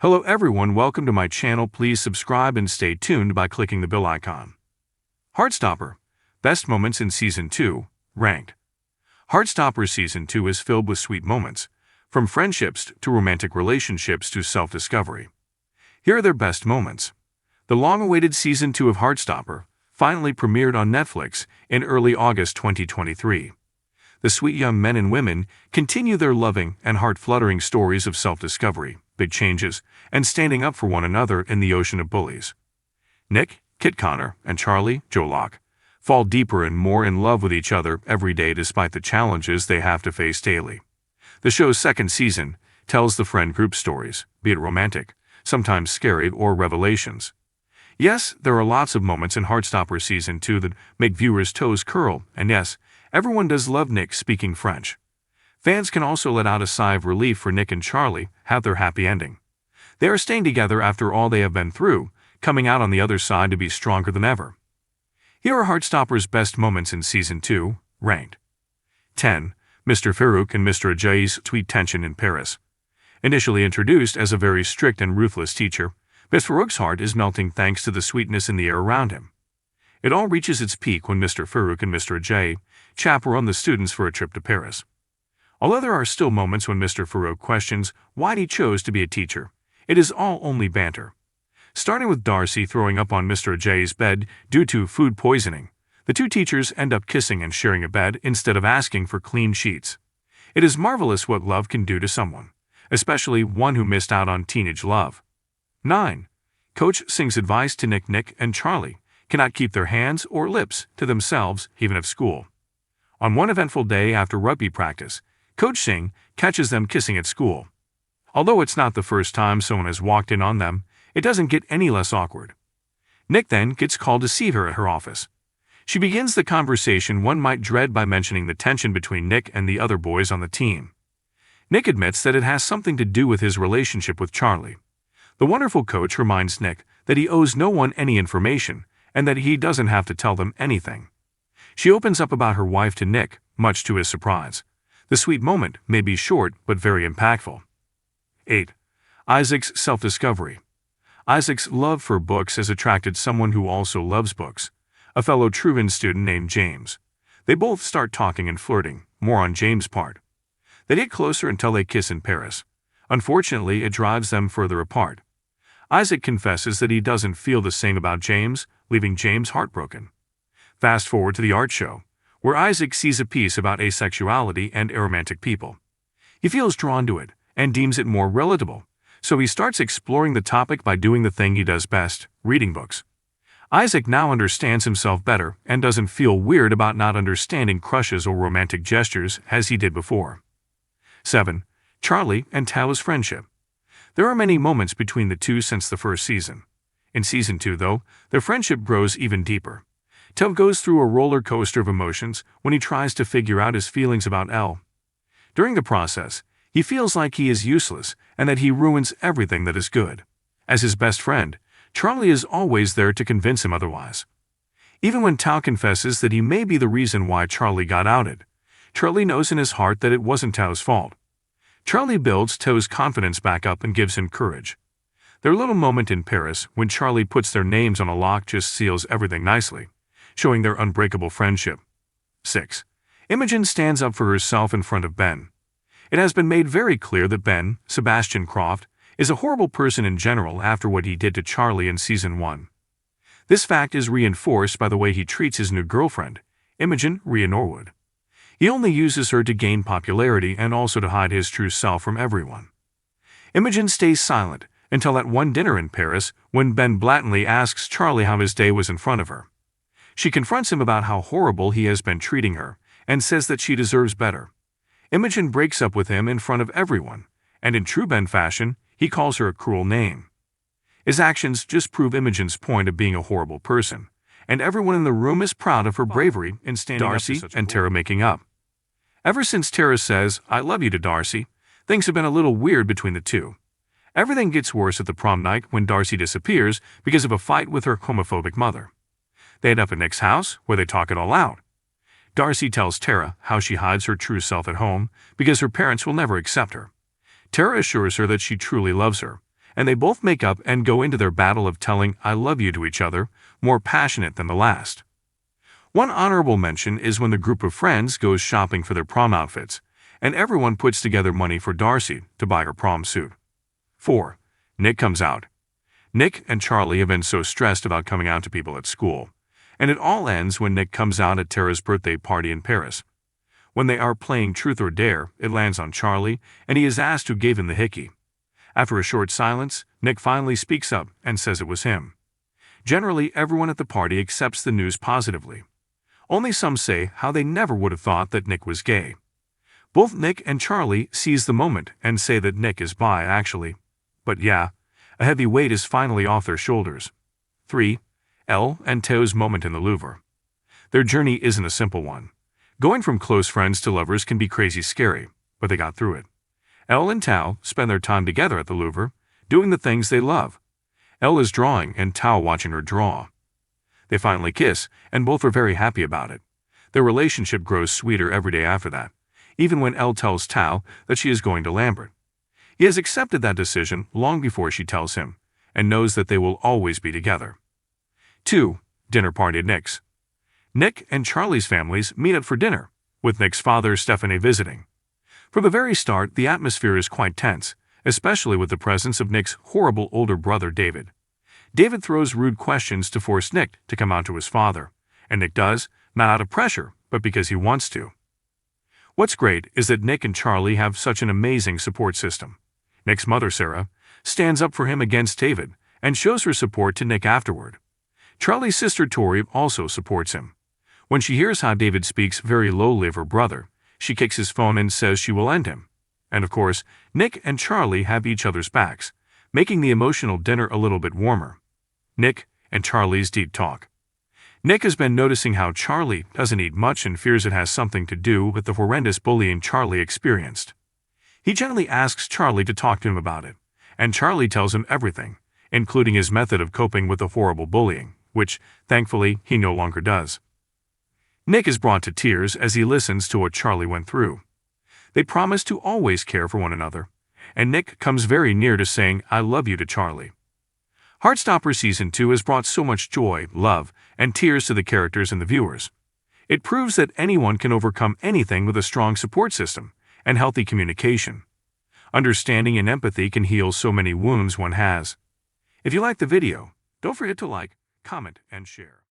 Hello everyone, welcome to my channel. Please subscribe and stay tuned by clicking the bell icon. Heartstopper, Best Moments in Season 2, Ranked. Heartstopper Season 2 is filled with sweet moments, from friendships to romantic relationships to self-discovery. Here are their best moments. The long-awaited Season 2 of Heartstopper finally premiered on Netflix in early August 2023. The sweet young men and women continue their loving and heart-fluttering stories of self-discovery, big changes, and standing up for one another in the ocean of bullies. Nick, Kit Connor, and Charlie, Joe Locke, fall deeper and more in love with each other every day despite the challenges they have to face daily. The show's second season tells the friend group stories, be it romantic, sometimes scary, or revelations. Yes, there are lots of moments in Heartstopper Season 2 that make viewers' toes curl, and yes, everyone does love Nick speaking French. Fans can also let out a sigh of relief for Nick and Charlie have their happy ending. They are staying together after all they have been through, coming out on the other side to be stronger than ever. Here are Heartstopper's best moments in Season 2, ranked. 10. Mr. Farouk and Mr. Ajay's sweet tension in Paris. Initially introduced as a very strict and ruthless teacher, Mr. Farouk's heart is melting thanks to the sweetness in the air around him. It all reaches its peak when Mr. Farouk and Mr. Ajay chaperone the students for a trip to Paris. Although there are still moments when Mr. Farouk questions why he chose to be a teacher, it is all only banter. Starting with Darcy throwing up on Mr. Ajay's bed due to food poisoning, the two teachers end up kissing and sharing a bed instead of asking for clean sheets. It is marvelous what love can do to someone, especially one who missed out on teenage love. 9. Coach sings advice to Nick. Nick and Charlie cannot keep their hands or lips to themselves even at school. On one eventful day after rugby practice, Coach Singh catches them kissing at school. Although it's not the first time someone has walked in on them, it doesn't get any less awkward. Nick then gets called to see her at her office. She begins the conversation one might dread by mentioning the tension between Nick and the other boys on the team. Nick admits that it has something to do with his relationship with Charlie. The wonderful coach reminds Nick that he owes no one any information and that he doesn't have to tell them anything. She opens up about her wife to Nick, much to his surprise. The sweet moment may be short but very impactful. 8. Isaac's self-discovery. Isaac's love for books has attracted someone who also loves books, a fellow Truman student named James. They both start talking and flirting, more on James' part. They get closer until they kiss in Paris. Unfortunately, it drives them further apart. Isaac confesses that he doesn't feel the same about James, leaving James heartbroken. Fast forward to the art show, where Isaac sees a piece about asexuality and aromantic people. He feels drawn to it and deems it more relatable, so he starts exploring the topic by doing the thing he does best, reading books. Isaac now understands himself better and doesn't feel weird about not understanding crushes or romantic gestures as he did before. 7. Charlie and Tao's friendship. There are many moments between the two since the first season. In Season 2, though, their friendship grows even deeper. Tao goes through a roller coaster of emotions when he tries to figure out his feelings about Elle. During the process, he feels like he is useless and that he ruins everything that is good. As his best friend, Charlie is always there to convince him otherwise. Even when Tao confesses that he may be the reason why Charlie got outed, Charlie knows in his heart that it wasn't Tao's fault. Charlie builds Tao's confidence back up and gives him courage. Their little moment in Paris when Charlie puts their names on a lock just seals everything nicely, showing their unbreakable friendship. 6. Imogen stands up for herself in front of Ben. It has been made very clear that Ben, Sebastian Croft, is a horrible person in general after what he did to Charlie in Season 1. This fact is reinforced by the way he treats his new girlfriend, Imogen Rhea Norwood. He only uses her to gain popularity and also to hide his true self from everyone. Imogen stays silent until that one dinner in Paris when Ben blatantly asks Charlie how his day was in front of her. She confronts him about how horrible he has been treating her and says that she deserves better. Imogen breaks up with him in front of everyone, and in true Ben fashion, he calls her a cruel name. His actions just prove Imogen's point of being a horrible person, and everyone in the room is proud of her bravery in standing up to Darcy and Tara making up. Ever since Tara says, "I love you" to Darcy, things have been a little weird between the two. Everything gets worse at the prom night when Darcy disappears because of a fight with her homophobic mother. They end up at Nick's house, where they talk it all out. Darcy tells Tara how she hides her true self at home because her parents will never accept her. Tara assures her that she truly loves her, and they both make up and go into their battle of telling "I love you" to each other, more passionate than the last. One honorable mention is when the group of friends goes shopping for their prom outfits, and everyone puts together money for Darcy to buy her prom suit. 4. Nick comes out. Nick and Charlie have been so stressed about coming out to people at school, and it all ends when Nick comes out at Tara's birthday party in Paris. When they are playing Truth or Dare, it lands on Charlie, and he is asked who gave him the hickey. After a short silence, Nick finally speaks up and says it was him. Generally, everyone at the party accepts the news positively. Only some say how they never would have thought that Nick was gay. Both Nick and Charlie seize the moment and say that Nick is bi, actually. But yeah, a heavy weight is finally off their shoulders. 3. Elle and Theo's moment in the Louvre. Their journey isn't a simple one. Going from close friends to lovers can be crazy scary, but they got through it. Elle and Theo spend their time together at the Louvre, doing the things they love. Elle is drawing and Theo watching her draw. They finally kiss, and both are very happy about it. Their relationship grows sweeter every day after that, even when Elle tells Theo that she is going to Lambert. He has accepted that decision long before she tells him, and knows that they will always be together. 2. Dinner party at Nick's. Nick and Charlie's families meet up for dinner, with Nick's father, Stephanie, visiting. From the very start, the atmosphere is quite tense, especially with the presence of Nick's horrible older brother, David. David throws rude questions to force Nick to come out to his father, and Nick does, not out of pressure, but because he wants to. What's great is that Nick and Charlie have such an amazing support system. Nick's mother, Sarah, stands up for him against David and shows her support to Nick afterward. Charlie's sister, Tori, also supports him. When she hears how David speaks very lowly of her brother, she kicks his phone and says she will end him. And of course, Nick and Charlie have each other's backs, making the emotional dinner a little bit warmer. Nick and Charlie's deep talk. Nick has been noticing how Charlie doesn't eat much and fears it has something to do with the horrendous bullying Charlie experienced. He gently asks Charlie to talk to him about it, and Charlie tells him everything, including his method of coping with the horrible bullying, which, thankfully, he no longer does. Nick is brought to tears as he listens to what Charlie went through. They promise to always care for one another, and Nick comes very near to saying "I love you" to Charlie. Heartstopper Season 2 has brought so much joy, love, and tears to the characters and the viewers. It proves that anyone can overcome anything with a strong support system and healthy communication. Understanding and empathy can heal so many wounds one has. If you liked the video, don't forget to like, comment, and share.